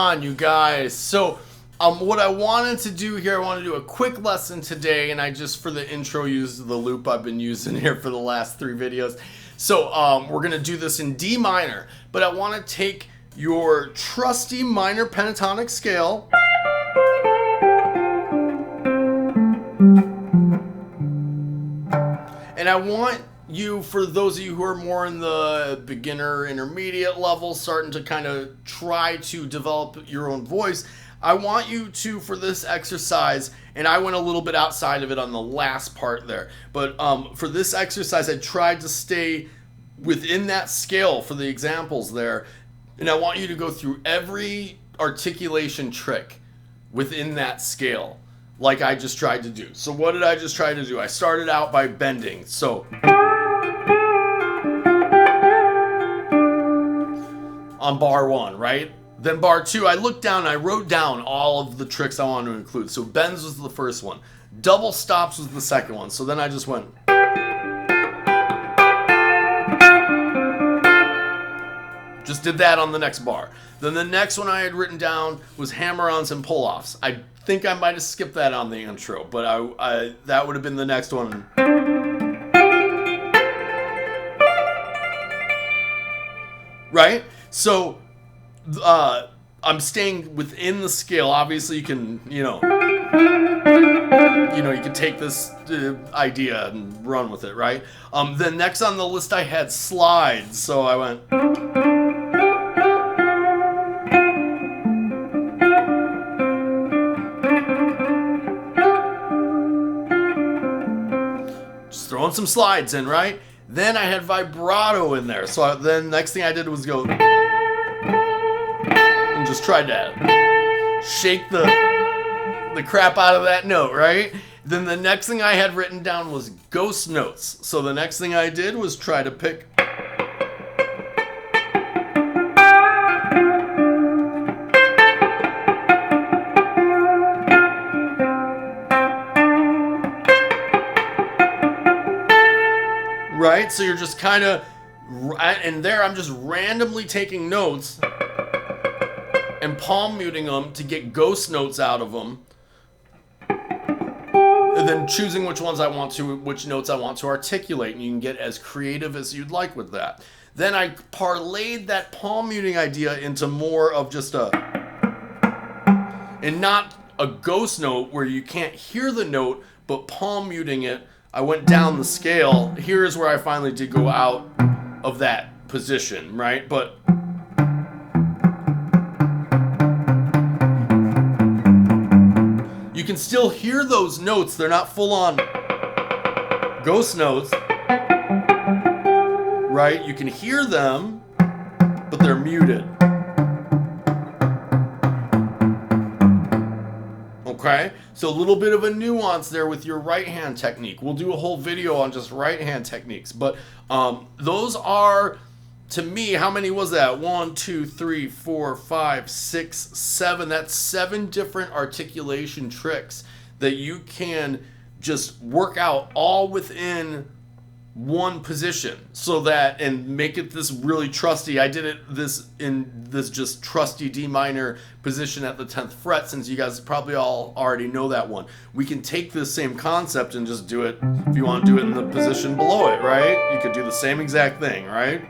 on, you guys? So what I wanted to do here, I want to do a quick lesson today, and I just, for the intro, used the loop I've been using here for the last 3 videos. So we're going to do this in D minor, but I want to take your trusty minor pentatonic scale, and I want you, for those of you who are more in the beginner intermediate level, starting to kind of try to develop your own voice, I want you to, for this exercise, and I went a little bit outside of it on the last part there, but for this exercise I tried to stay within that scale for the examples there, and I want you to go through every articulation trick within that scale like I just tried to do. So what did I just try to do? I started out by bending. So on bar 1, right? Then bar 2, I looked down and I wrote down all of the tricks I wanted to include. So bends was the first one. Double stops was the second one. So then I just went. Just did that on the next bar. Then the next one I had written down was hammer-ons and pull-offs. I think I might have skipped that on the intro, but I that would have been the next one. Right? So I'm staying within the scale. Obviously, you can, you can take this idea and run with it, right? Then next on the list I had slides, so I went. Just throwing some slides in, right? Then I had vibrato in there, so then next thing I did was go. Just tried to shake the crap out of that note, right? Then the next thing I had written down was ghost notes. So the next thing I did was try to pick. Right? So you're just kind of, and there I'm just randomly taking notes and palm muting them to get ghost notes out of them, and then choosing which notes I want to articulate, and you can get as creative as you'd like with that. Then I parlayed that palm muting idea into more of just and not a ghost note where you can't hear the note, but palm muting it. I went down the scale. Here's where I finally did go out of that position, right? But you can still hear those notes. They're not full on ghost notes, right? You can hear them, but they're muted. Okay? So a little bit of a nuance there with your right hand technique. We'll do a whole video on just right hand techniques, but those are, to me, how many was that? 1, 2, 3, 4, 5, 6, 7. That's 7 different articulation tricks that you can just work out all within one position, so that, and make it this really trusty. I did it in this just trusty D minor position at the 10th fret, since you guys probably all already know that one. We can take this same concept and just do it, if you want to do it in the position below it, right? You could do the same exact thing, right?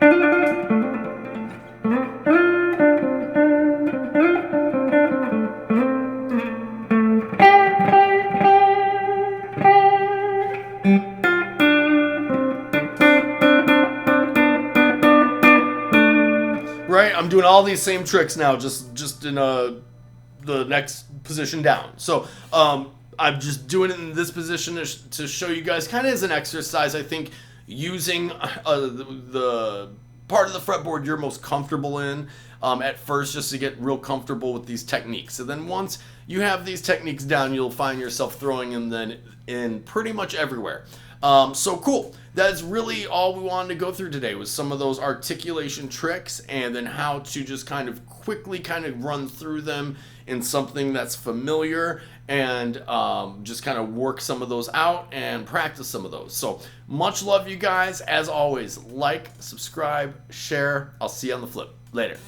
Right, I'm doing all these same tricks now, just in the next position down. So I'm just doing it in this position to show you guys, kind of as an exercise. I think using the part of the fretboard you're most comfortable in at first, just to get real comfortable with these techniques. And then once you have these techniques down, you'll find yourself throwing them then in pretty much everywhere. So cool. That's really all we wanted to go through today, was some of those articulation tricks, and then how to just kind of quickly kind of run through them in something that's familiar, and just kind of work some of those out and practice some of those. So much love, you guys. As always, like, subscribe, share. I'll see you on the flip. Later.